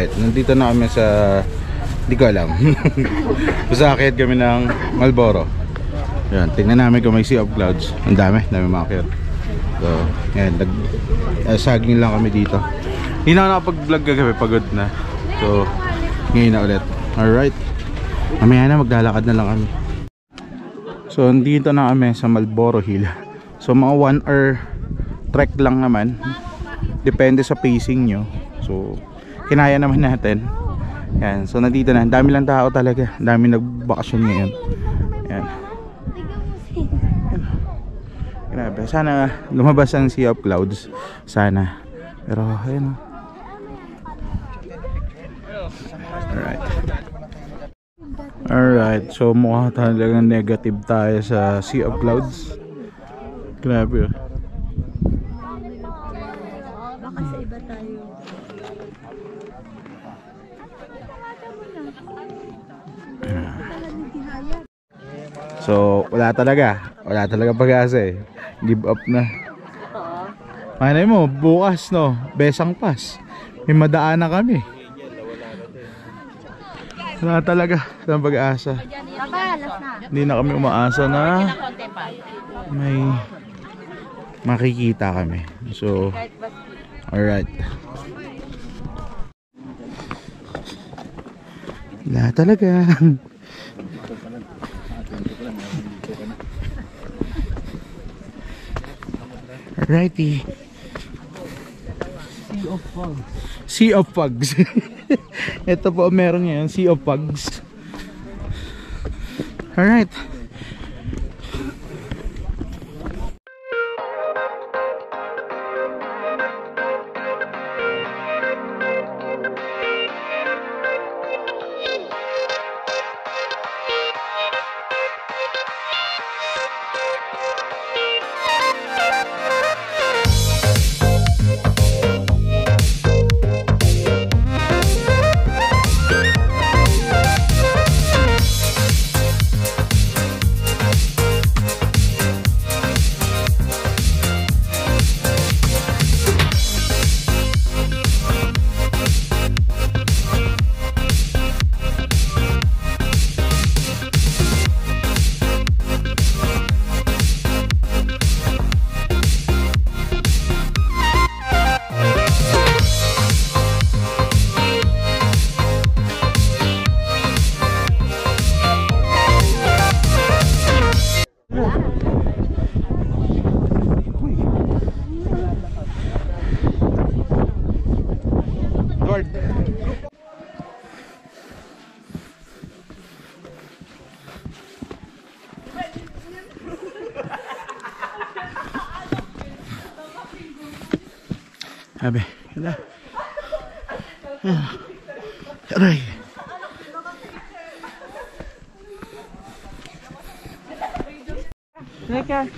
Alright, nandito na kami sa... Hindi ko alam. Basta akit kami ng Malboro. Yan, tingnan namin kung may Sea of Clouds. Ang dami makakit. So, yan, saging lang kami dito. Hindi na ako nakapag-vlog kagabi, pagod na. So, ngayon na ulit. Alright. Mamaya na, maglalakad na lang kami. So, dito na kami sa Malboro Hill. So, mga 1 hour trek lang naman. Depende sa pacing nyo. So, kinaya naman natin. Yan, so nandito na. Ang dami lang tao talaga. Ang dami nagbakasyon ngayon. Yan. Grabe. Sana lumabas ang Sea of Clouds. Sana. Pero, ayun o. Alright. Alright. So, mukha talagang negative tayo sa Sea of Clouds. Grabe o. Baka sa iba tayo. So, wala talaga pag-asa eh. Give up na. Manay mo, bukas no, Besang Pass. May madaan na kami. Wala talaga ng pag-asa. Hindi na kami umaasa na may makikita kami. So, alright. Wala talaga. Alrighty. Sea of Pugs. Sea of Pugs. Ito po meron ngayon, Sea of Pugs. Alright. Sabi, ganda. Aray.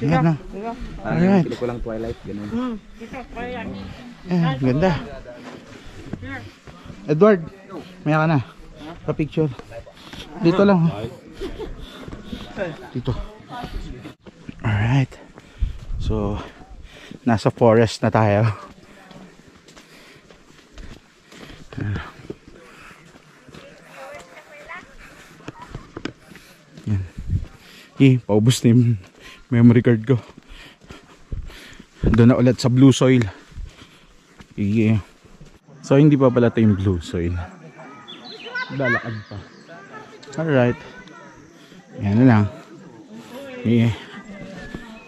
Ganda. Alright. Ko lang Twilight, ganun. Ganda. Edward, maya ka na. Pa-picture. Dito lang. Dito. Alright. So, nasa forest na tayo. Yan. Paubos na yung memory card ko. Doon na ulit sa blue soil. So hindi pa pala ito yung blue soil. Lalakad pa. Alright. Yan na lang.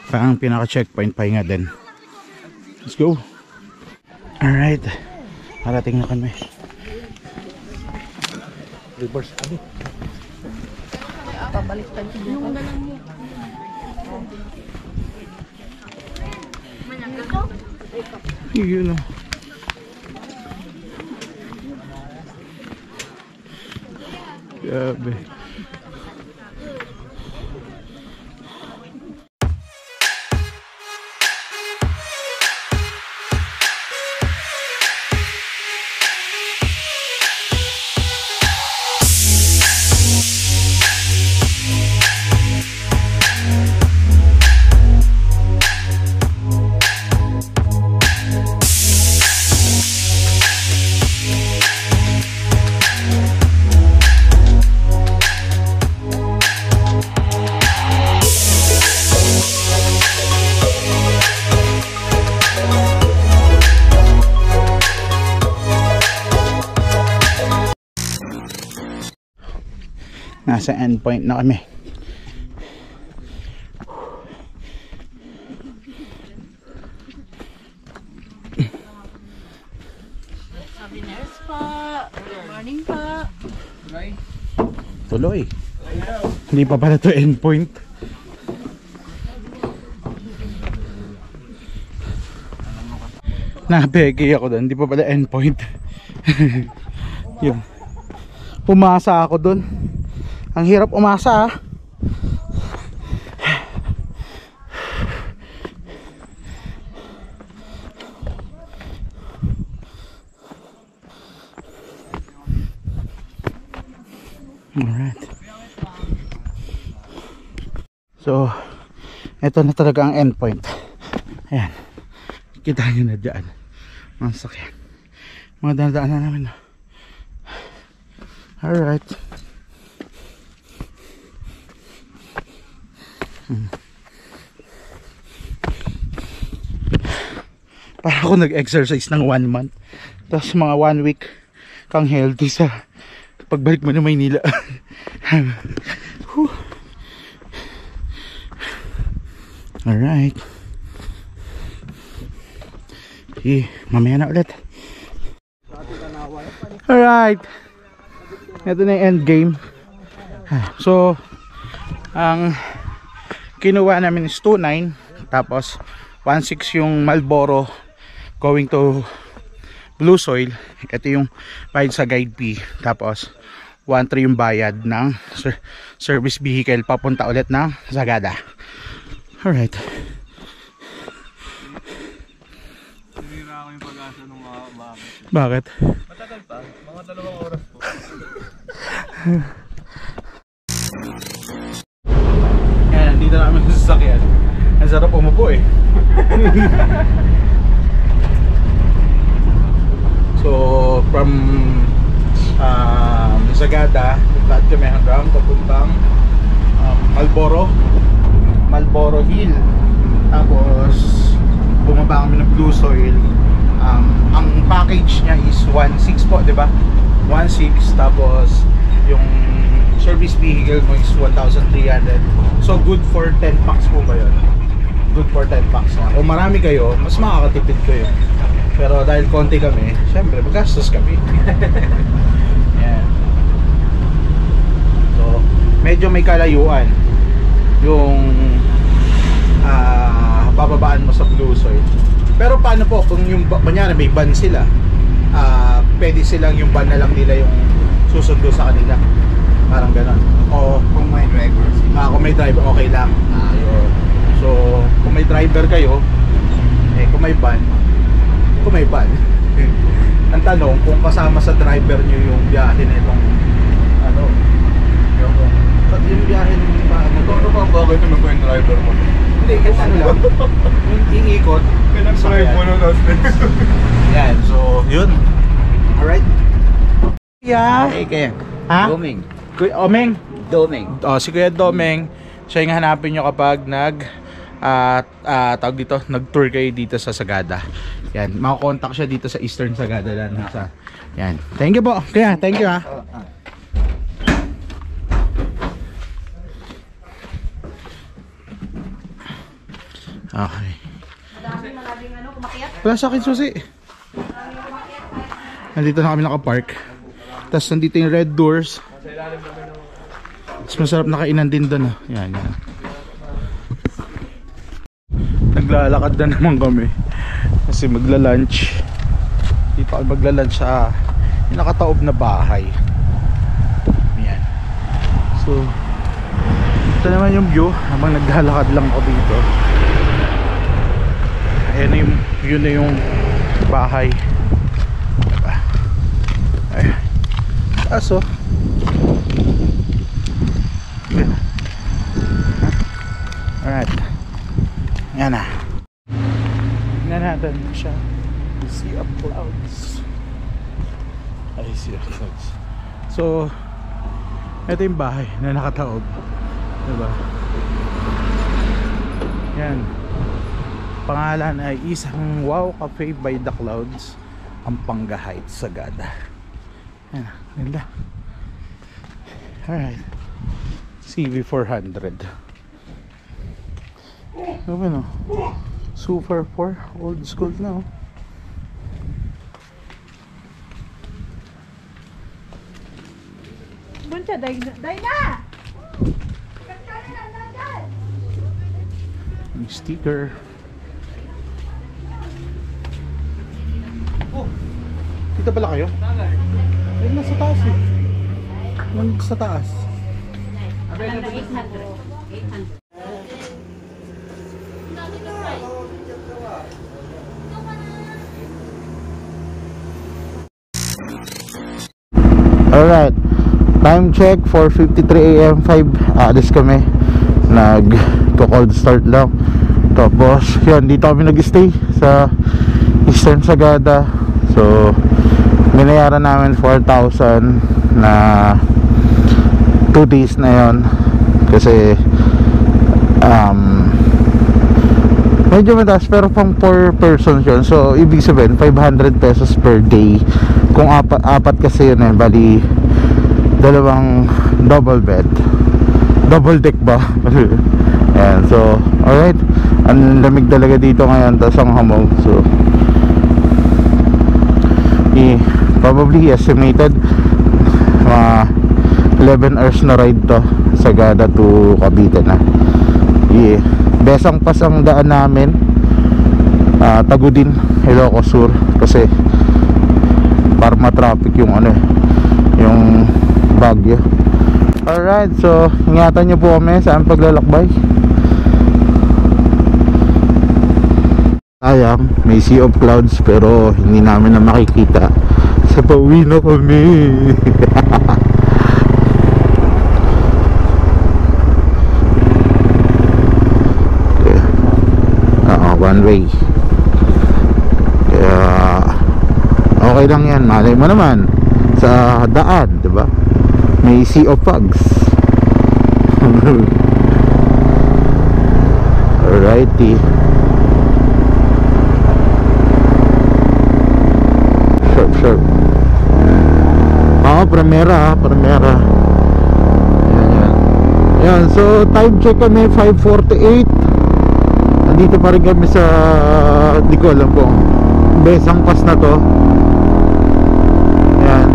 Parang pinaka checkpoint pahinga din. Let's go. Alright. Parating na kami. Reverse kami. Pabaliktad yung galang mo. Yun o. Grabe. Nasa endpoint na kami. Sabiners po. Good morning po. Tuloy. Hindi pa pala to endpoint. Napeki ako doon. Hindi pa pala endpoint. Yun. Umasa ako doon. Ang hirap umasa ah. Alright. So, ito na talaga ang endpoint. Ayan. Kita nyo na dyan. Mga sakyan. Mga danadaan na namin. Alright. Para ako nag-exercise ng 1 month. Tapos mga 1 week kang healthy sa pagbalik mo na Maynila. Alright. Okay, mamaya na ulit. Alright. Ito na yung end game. So, ang kinuha namin is 2.9. Tapos 1.6 yung Marlboro going to Blue Soil. Ito yung bayad sa guide fee. Tapos 1.3 yung bayad ng service vehicle papunta ulit ng Sagada. Alright. Sinira ako yung pag-asa ng mga bakit. Bakit? Matagal pa, mga 2 oras po. Yan, dito na kami sa sasakyan. Ang sarap umupo eh. So from Sagada, lahat kami hanggang papuntang Marlboro Hill. Tapos bumaba kami ng Blue Soil. Ang package niya is 1.6 po, di ba? 1.6, tapos yung service vehicle mo is 1,300. So good for 10 packs po ba yun? Good for 10 packs na. Kung marami kayo, mas makakatipid kayo. Pero dahil konti kami, syempre magastos kami. Yan. So medyo may kalayuan yung bababaan mo sa Blue Soil. Pero paano po kung yung kunyari may van sila, pwede silang yung van na lang nila yung susundo sa kanila, parang gano'n. O kung may driver sila, kung may driver okay lang. Yun. So kung may driver kayo, kung may van, ang tanong kung kasama sa driver nyo yung biyahe na itong yung biyahe ng Ano ba ang bagay naman ko yung driver mo? hindi, kung ano lang yung iikot Pinag-drive mo nun. yan, so yun. Alright. Yeah. Kaya, Ha? Doming. Kuya Omeng. Doming. Si Kuya Domeng, siya yung hanapin nyo kapag tawag dito, nag-tour kayo dito sa Sagada. Yan, makakontak siya dito sa Eastern Sagada lang. Yan. Thank you po. Kuya, thank you ha. Okay. Wala sa akin susi. Nandito na kami nakapark. Tapos nandito yung red doors. Mas masarap na kainan din doon. Yan, yan. Naglalakad na naman kami. Kasi magla-lunch. Dito kami magla-lunch sa yung nakataob na bahay. Yan. So, ito naman yung view. Habang naglalakad lang ako dito. Ayan na yung view na yung bahay. Diba? Ayan. Aso. Ayan. Alright. Ayan na. Tignan natin siya. Sea of clouds. Ay, sea of clouds. So, ito yung bahay na nakataob. Diba? Yan. Pangalan ay isang Wow Cafe by the Clouds, Pampanga Heights, Sagada. Yan, ganda. Alright. CV400. Ano no? Super 4, old school na oh. Buncha, day na! May sticker. Oh, dito pala kayo? Ayun, nasa taas eh. Sa taas. 800. Alright, time check 4:53 AM, 5 alis kami. Nag-cold start lang. Tapos yun, dito kami nag-stay sa Eastern Sagada. So binayaran namin 4,000 na 2 days na yon. Kasi medyo mataas, pero pang 4 persons yun. So ibig sabihin 500 pesos per day. Kung apat kasi yun eh, bali dalawang double bed, double deck ba. Ayan, so alright, ang lamig talaga dito ngayon, tapos ang hamog. So probably estimated mga 11 hours na ride to, Sagada to Cavite na. Besang Pass ang daan namin, Tagudin, Ilocos Sur, kasi para ma-traffic yung ano, yung Baguio. Alright, so ingatan nyo po kami sa aming paglalakbay. Sayang, may sea of clouds pero hindi namin na makikita. Sa pauwi na kami. One way. Kaya okay lang yan, malay mo naman sa daan, diba? May sea of fogs. Alrighty. Sharp. Primera. Yan, so time check kami 5:48. Nandito pa rin kami sa, di ko alam kung Besang Pass na to. Ayan,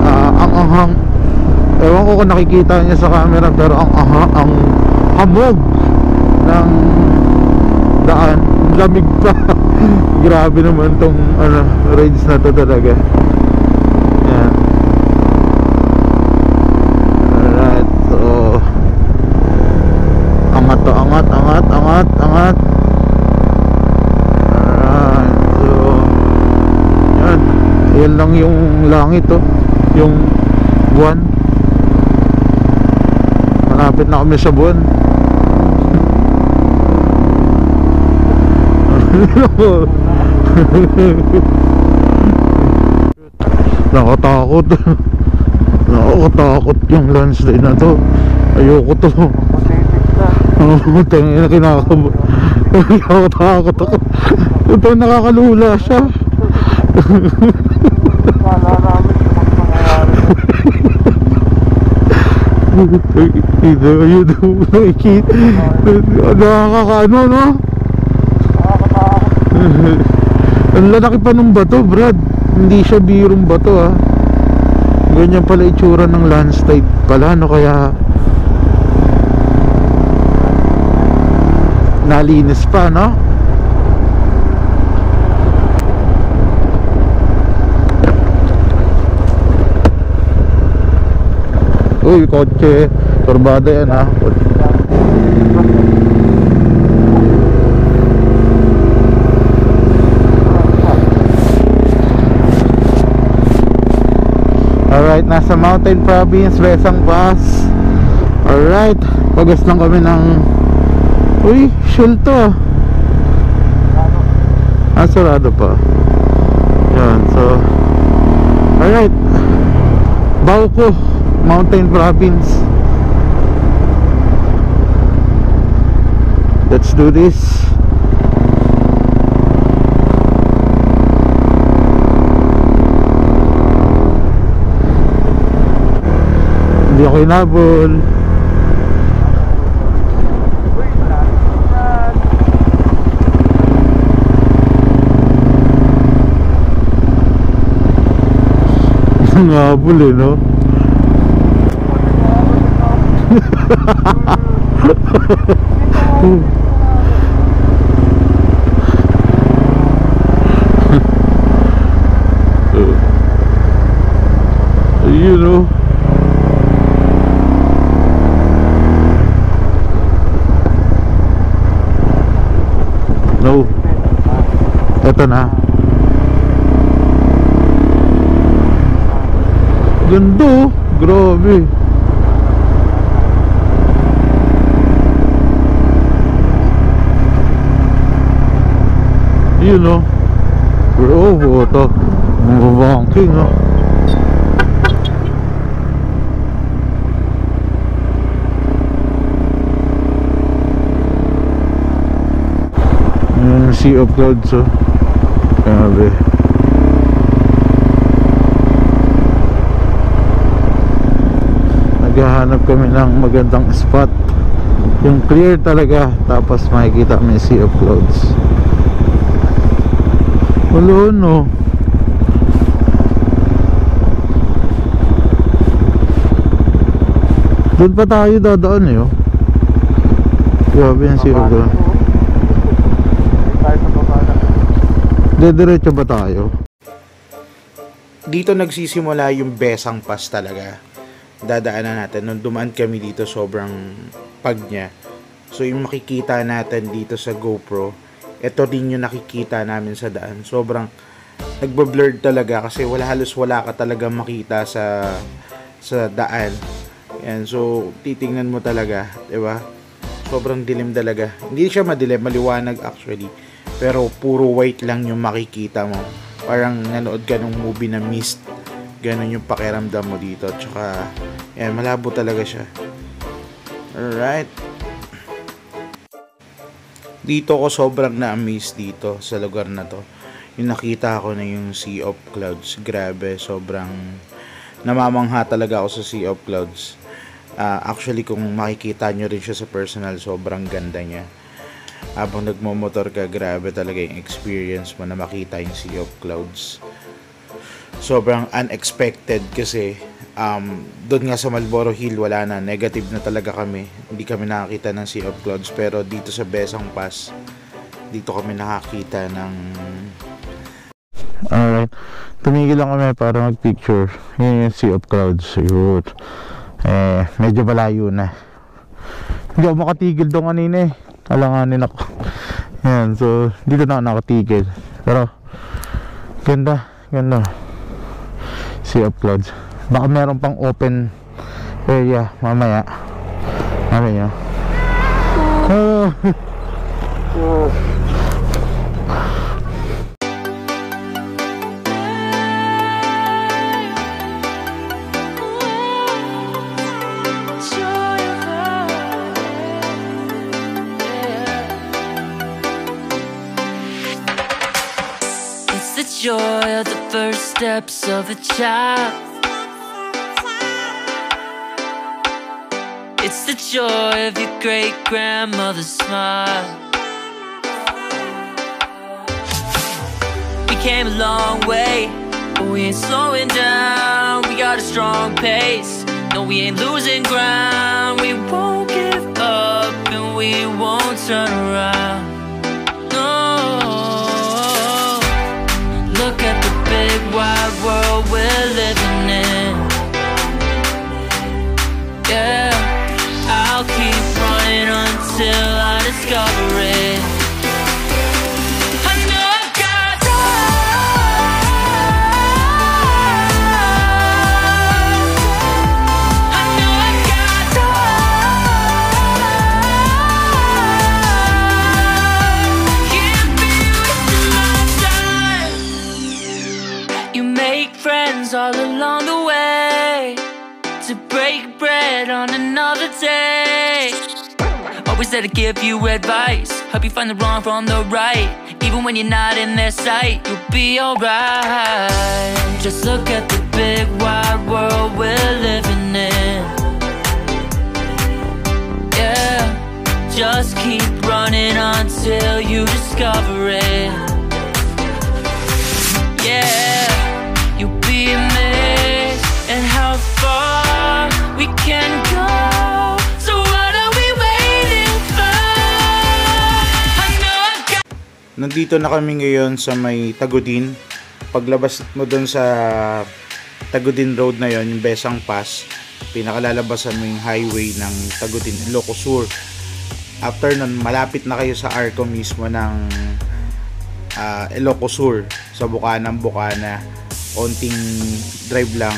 ang ahang, ewan ko kung nakikita niya sa camera, pero ang hamog ng daan, lamig pa. Grabe naman tong rides na to talaga. Ayan. Alright, so angat. Yan lang yung langit oh, yung buwan. Malapit na kami sa buwan. Nakatakot yung landslide na to. Ayoko to. Tangina, kinakatakot ako. Ito, nakakalula siya. Ayun, nakikita. Nakakano, no? Ang lalaki pa ng bato, Brad. Hindi siya birong bato, ah. Ganyan pala itsura ng landslide pala, no? Kaya nalinis pa, no? Uy, kotse, turbada yan, ha? Alright, nasa Mountain Province, Besang Pass. Alright, pagas lang kami ng, uy, shul to. Sarado pa. Yan, so alright, Bauco, Mountain Province. Let's do this. Hindi ako inabol. Ang habol eh, no? Ayun, no? No. Eto na. Ganda, oh. Grabe. Yun, no? Bro, boto. Mga banking, no? Sea of clouds, oh. Grabe. Naghahanap kami ng magandang spot, yung clear talaga, tapos makikita may sea of clouds. Wala, no? Doon pa tayo dadaan, eh, oh. Grabe yung sea of clouds. Diretso ba tayo? Dito nagsisimula yung Besang Pass talaga. Dadaanan natin. Nung dumaan kami dito, sobrang pag niya. So yung makikita natin dito sa GoPro, ito din yung nakikita namin sa daan. Sobrang nagbablurred talaga kasi halos wala ka talaga makita sa daan. Yan, so titingnan mo talaga, 'di ba? Sobrang dilim talaga. Hindi siya madilim, maliwanag actually. Pero puro white lang yung makikita mo. Parang nanood ka ng movie na Mist. Ganon yung pakiramdam mo dito. Tsaka, yan, malabo talaga siya. Alright. Dito ko sobrang na-amaze dito sa lugar na to. Yung nakita ko na yung Sea of Clouds. Grabe, sobrang namamangha talaga ako sa Sea of Clouds. Actually, kung makikita nyo rin siya sa personal, sobrang ganda niya. Habang nagmomotor ka, grabe talaga yung experience mo na makita yung Sea of Clouds. Sobrang unexpected kasi doon nga sa Marlboro Hill wala na, negative na talaga kami, hindi kami nakakita ng Sea of Clouds. Pero dito sa Besang Pass, dito kami nakakita ng... Alright, tumigil lang kami para mag picture. Yun yung Sea of Clouds. Yun. Medyo malayo na, hindi ako makatigil doon kanina eh. Alanganin ako. Yan, so dito na ako nakatigil. Pero ganda, ganda. Sea of Clouds. Baka meron pang open area mamaya. Mamaya. Joy of the first steps of a child. It's the joy of your great-grandmother's smile. We came a long way, but we ain't slowing down. We got a strong pace, no we ain't losing ground. We won't give up and we won't turn around. Look at the big wide world we're living in. Yeah, I'll keep running until I discover it. I know I've got drive. I know I've got drive. Can't be wasting my time. You make friends all along the way, to break bread on another day. Always there to give you advice, help you find the wrong from the right. Even when you're not in their sight, you'll be alright. Just look at the big wide world we're living in. Yeah, just keep running until you discover it. Yeah, you'll be amazed. Nandito na kami ngayon sa may Tagudin. Paglabas mo doon sa Tagudin Road na yon, yung Besang Pass, pinakalalabasan mo yung highway ng Tagudin, Ilocos Sur. After nun, malapit na kayo sa Arco mismo ng Ilocos Sur, sa Bukana. Konting drive lang,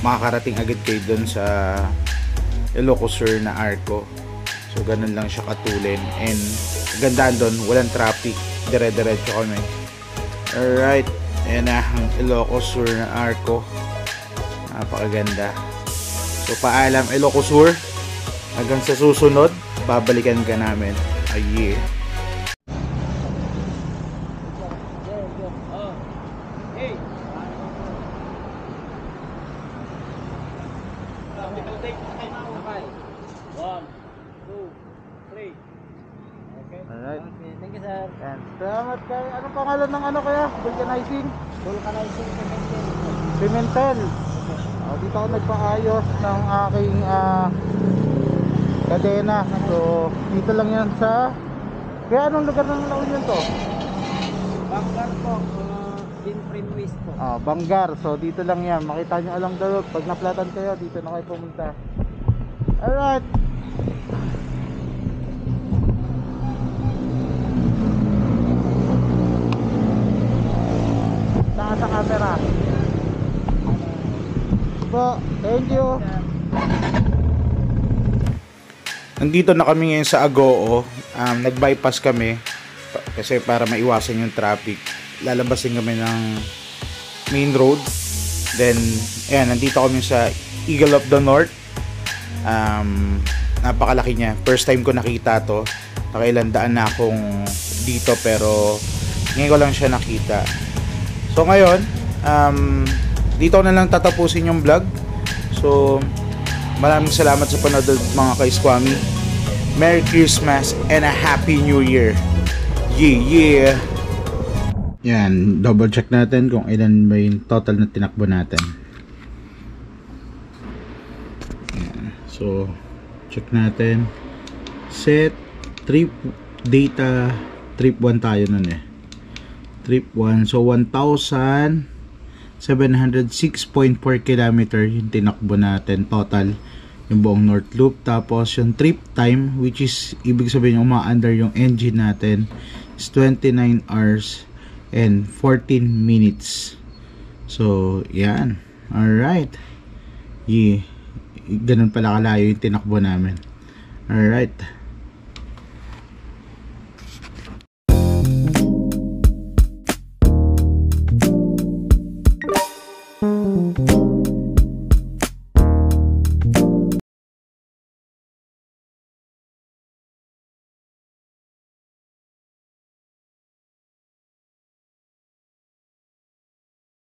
makakarating agad kayo doon sa Ilocos Sur na Arco. So ganun lang siya katulin, and gandaan doon, walang traffic, dire-diretso kami. Alright, ayan na ang Ilocos Sur na Arco, napakaganda. So paalam Ilocos Sur, hanggang sa susunod, babalikan ka namin. Ay, alright. Okay, thank you sir. And salamat kay, anong pangalan ng ano kaya? Vulcanizing? Vulcanizing Cementel. Pimentel. Dito ako nagpaayos ng aking kadena. So dito lang yan sa, kaya anong lugar ng La Union to? Banggar po, Ginframe West po. Banggar. So dito lang yan, makita nyo along the road. Pag naplatan kayo, dito na kayo pumunta. Alright. Sa camera po, thank you. Nandito na kami ngayon sa Agoo. Nag-bypass kami kasi para maiwasan yung traffic. Lalabasin kami ng main road. Then ayan, nandito kami sa Eagle of the North. Napakalaki niya, first time ko nakita to. Nakailan daan na akong dito, pero ngayon ko lang siya nakita. So ngayon, dito na lang tatapusin yung vlog. So maraming salamat sa panonood mga ka-Squammy. Merry Christmas and a Happy New Year. Yeah. Yan, double check natin kung ilan ba yung total na tinakbo natin. Yan. So check natin. Set trip data, trip 1 tayo nun eh. Trip 1, so 1,706.4 km yung tinakbo natin total, yung buong North Loop. Tapos yung trip time, which is ibig sabihin yung uma-under yung engine natin, is 29 hours and 14 minutes. So yan, alright. Ganun pala kalayo yung tinakbo namin. Alright.